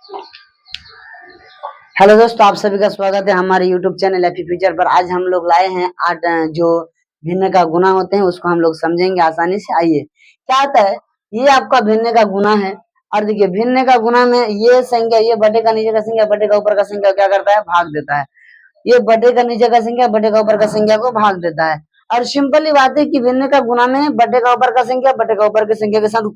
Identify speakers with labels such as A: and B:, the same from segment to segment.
A: Hello दोस्तों, आप सभी का स्वागत है हमारे यूट्यूब चैनल हैप्पी फ्यूचर पर। आज हम लोग लाए हैं 8 जो भिन्न का गुना होते हैं उसको हम लोग समझेंगे आसानी से। आइए, क्या होता है, ये आपका भिन्न का गुना है। और देखिए, भिन्न का गुना में ये संख्या, ये बटे का नीचे का संख्या बटे का ऊपर का संख्या क्या करता है, भाग देता है। ये बटे का नीचे का संख्या बटे का ऊपर का संख्या को भाग देता है। और सिंपली बात है कि भिन्न का गुना में बटे का ऊपर का संख्या बटे का ऊपर की संख्या के साथ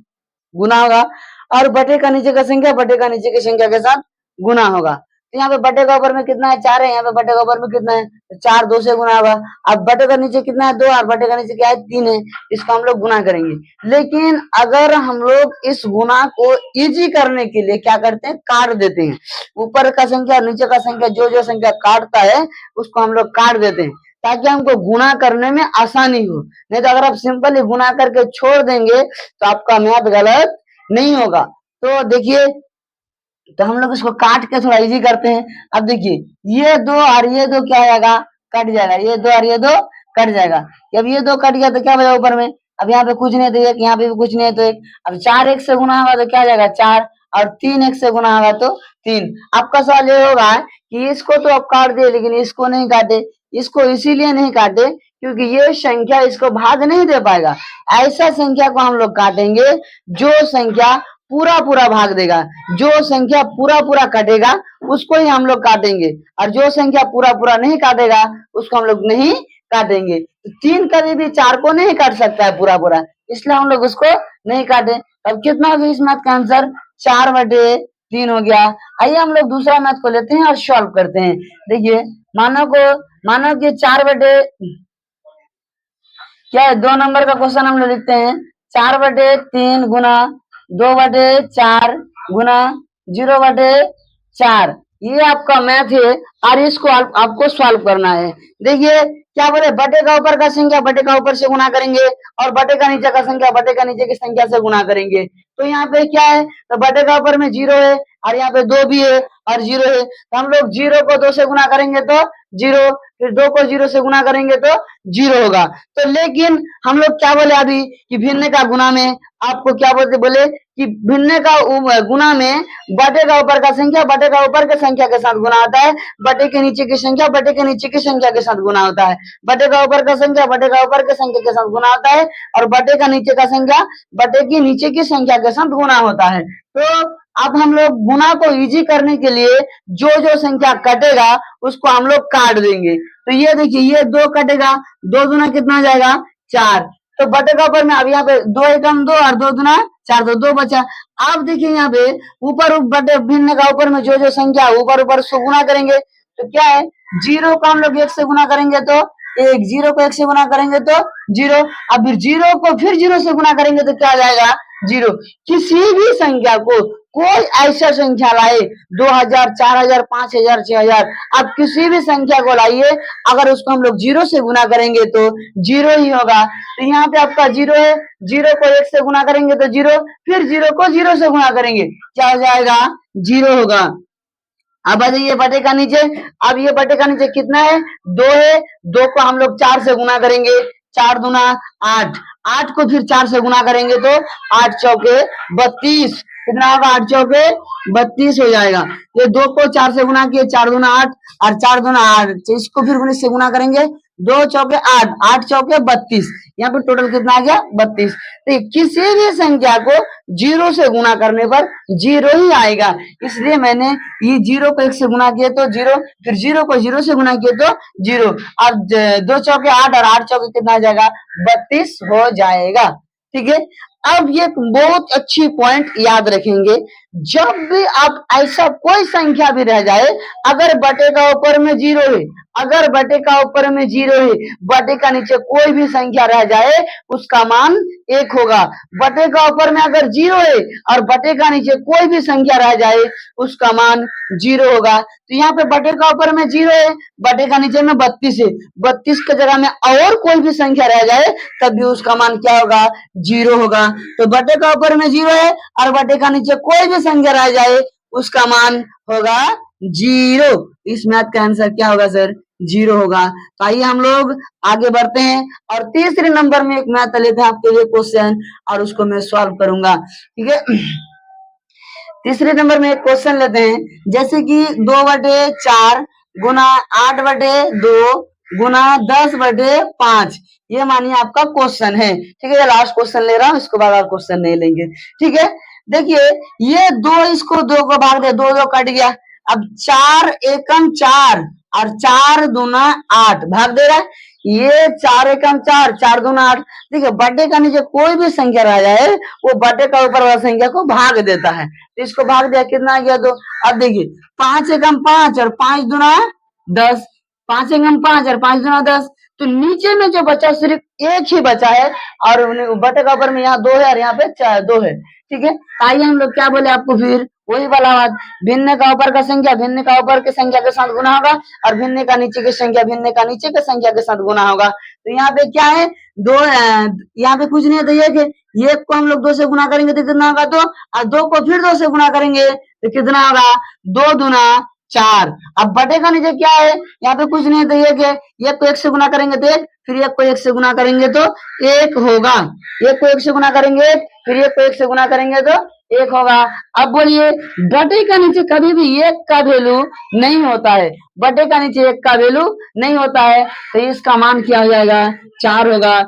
A: गुना होगा, और बटे का नीचे का संख्या बटे का नीचे की संख्या के साथ गुना होगा। तो यहाँ पे बटे का ऊपर में कितना है, 4 है। यहाँ पे बटे का ऊपर में कितना है, तो 4 2 से गुना होगा। अब बटे का नीचे कितना है, 2, और बटे का नीचे क्या है, 3 है। इसको हम लोग गुना करेंगे। लेकिन अगर हम लोग इस गुना को इजी करने के लिए क्या करते हैं, काट देते हैं। ऊपर का संख्या नीचे का संख्या जो जो संख्या काटता है उसको हम लोग काट देते हैं, ताकि हमको गुना करने में आसानी हो। नहीं तो अगर आप सिंपली गुना करके छोड़ देंगे तो आपका मैथ गलत नहीं होगा। तो देखिए, तो हम लोग इसको काट के थोड़ा इजी करते हैं। अब देखिए, ये 2 और ये 2 क्या हो जाएगा, कट जाएगा। ये 2 और ये 2 कट जाएगा। जब ये 2 कट गया तो क्या बचा ऊपर में, अब यहाँ पे कुछ नहीं है तो एक, यहाँ पे भी कुछ नहीं है तो एक। अब 4 1 से गुना होगा तो क्या जाएगा, 4, और 3 1 से गुना होगा तो 3। आपका सवाल ये होगा कि इसको तो आप काट दिए लेकिन इसको नहीं काटे। इसको इसीलिए नहीं काटे क्योंकि ये संख्या इसको भाग नहीं दे पाएगा। ऐसा संख्या को हम लोग काटेंगे जो संख्या पूरा पूरा भाग देगा। जो संख्या पूरा पूरा काटेगा उसको ही हम लोग काटेंगे, और जो संख्या पूरा पूरा नहीं काटेगा उसको हम लोग नहीं काटेंगे। तो 3 कभी भी 4 को नहीं काट सकता है पूरा पूरा, इसलिए हम लोग उसको नहीं काटे। अब कितना हो गया इस मैथ का आंसर, 4/3 हो गया। आइए हम लोग दूसरा मैथ को लेते हैं और सॉल्व करते हैं। देखिए, मानो कि 4 बटे क्या है, 2 नंबर का क्वेश्चन हम लोग लिखते हैं। 4/3 गुना 2/4 गुना 0/4, ये आपका मैथ है और इसको आपको सॉल्व करना है। देखिए क्या बोले, बटे का ऊपर का संख्या बटे का ऊपर से गुना करेंगे, और बटे का नीचे का संख्या बटे का नीचे की संख्या से गुना करेंगे। तो यहाँ पे क्या है, तो बटे का ऊपर में 0 है, और यहाँ पे 2 भी है और 0 है। तो हम लोग 0 को 2 से गुना करेंगे तो 0, फिर 2 को 0 से गुना करेंगे तो 0 होगा। तो लेकिन हम लोग क्या बोले अभी कि भिन्न का गुना में आपको क्या बोले कि भिन्न का गुना में बटे का ऊपर का संख्या बटे का ऊपर के संख्या के साथ गुना होता है, बटे के नीचे की संख्या बटे के नीचे की संख्या के साथ गुना होता है। बटे का ऊपर का संख्या बटे का ऊपर के संख्या के साथ गुना होता है, और बटे का नीचे का संख्या बटे की नीचे की संख्या के साथ गुना होता है। तो अब हम लोग गुना को इजी करने के लिए जो जो संख्या कटेगा उसको हम लोग काट देंगे। तो ये देखिए, ये 2 कटेगा, 2 दूना कितना जाएगा, 4। तो बटे का ऊपर में अब यहाँ पे 2 एकम 2 और 2 दूना 4, तो 2 बचा। अब देखिए यहाँ पे ऊपर बटे भिन्न का ऊपर में जो जो संख्या ऊपर ऊपर उसको गुना करेंगे। तो क्या है, 0 को हम लोग 1 से गुना करेंगे तो 1, 0 को 1 से गुना करेंगे तो 0, अब फिर 0 को फिर 0 से गुना करेंगे तो क्या आ जाएगा, 0। किसी भी संख्या को, कोई ऐसा संख्या लाए, 2000 4000 5000 6000, आप किसी भी संख्या को लाइए, अगर उसको हम लोग 0 से गुना करेंगे तो 0 ही होगा। तो यहाँ पे आपका 0 है, 0 को 1 से गुना करेंगे तो 0, फिर 0 को 0 से गुना करेंगे क्या हो जाएगा, 0 होगा। अब आ जाइए बटे का नीचे। अब ये बटे का नीचे कितना है, 2 है। 2 को हम लोग 4 से गुना करेंगे, 4 दूना 8, 8 को फिर 4 से गुना करेंगे तो 8 चौके 32, कितना होगा, 8 चौके 32 हो जाएगा। ये 2 को 4 से गुना किए, 4 दूना 8 और 4 दूना 8, इसको फिर 19 से गुना करेंगे, 2 चौके 8, 8 चौके 32, यहाँ पे टोटल कितना आ गया, 32। तो किसी भी संख्या को 0 से गुना करने पर 0 ही आएगा, इसलिए मैंने ये 0 को 1 से गुना किए तो 0, फिर 0 को 0 से गुना किए तो 0, और 2 चौके 8 और 8 चौके कितना आ जाएगा, 32 हो जाएगा। ठीक है, अब ये बहुत अच्छी पॉइंट याद रखेंगे, जब भी आप ऐसा कोई संख्या भी रह जाए, अगर बटे का ऊपर में 0 है, अगर बटे का ऊपर में 0 है, बटे का नीचे कोई भी संख्या रह जाए उसका मान 1 होगा। बटे का ऊपर में अगर 0 है और बटे का नीचे कोई भी संख्या रह जाए उसका मान 0 होगा। तो यहाँ पे बटे का ऊपर में 0 है, बटे का नीचे में 32 है, 32 की जगह में और कोई भी संख्या रह जाए तब भी उसका मान क्या होगा, 0 होगा। तो बटे का ऊपर में 0 है और बटे का नीचे कोई भी संख्या रह जाए उसका मान होगा 0। इस मैथ का आंसर क्या होगा सर, 0 होगा। तो आइए हम लोग आगे बढ़ते हैं और तीसरे नंबर में एक मैथ लेते हैं आपके लिए क्वेश्चन, और उसको मैं सॉल्व करूंगा। ठीक है, तीसरे नंबर में एक क्वेश्चन लेते हैं, जैसे कि 2/4 गुना 8/2 गुना 10/5, ये मानिए आपका क्वेश्चन है। ठीक है, ये लास्ट क्वेश्चन ले रहा हूं, इसके बाद आप क्वेश्चन नहीं लेंगे। ठीक है, देखिए ये दो, इसको दो को भाग दे, 2 2 कट गया। अब 4 एकम 4 और 4 दूना 8 भाग दे रहा है। ये 4 एकम 4, 4 दूना 8। देखिए बटे का नीचे कोई भी संख्या रह जाए वो बटे का ऊपर वाला संख्या को भाग देता है। तो इसको भाग दिया, कितना आ गया 2। अब देखिए 5 एकम 5 और 5 दूना 10, 5 एकम 5 और 5 दूना 10। तो नीचे में जो बचा सिर्फ एक ही बचा है, और बटे का ऊपर में यहाँ 2 है और यहाँ पे 2 है। ठीक है, आइए हम लोग क्या बोले आपको, फिर वही वाला बात, भिन्न का ऊपर का संख्या भिन्न का ऊपर के संख्या के साथ गुना होगा, और भिन्न का नीचे की संख्या भिन्न का नीचे के संख्या के साथ गुना होगा। तो यहाँ पे क्या है, 2, यहाँ पे कुछ नहीं है, तो ये को हम लोग 2 से गुना करेंगे तो कितना होगा 2, और 2 को फिर 2 से गुना करेंगे तो कितना होगा 2 दूना 4। अब बटे का नीचे क्या है, यहाँ पे कुछ नहीं है, तो ये को 1 से गुना करेंगे तो 1, फिर 1 को 1 से गुना करेंगे तो 1 होगा। 1 को 1 से गुना करेंगे, फिर 1 को 1 से गुना करेंगे तो 1 होगा। अब बोलिए बटे का नीचे कभी भी 1 का वैल्यू नहीं होता है, बटे का नीचे 1 का वैल्यू नहीं होता है, तो इसका मान क्या हो जाएगा 4 होगा।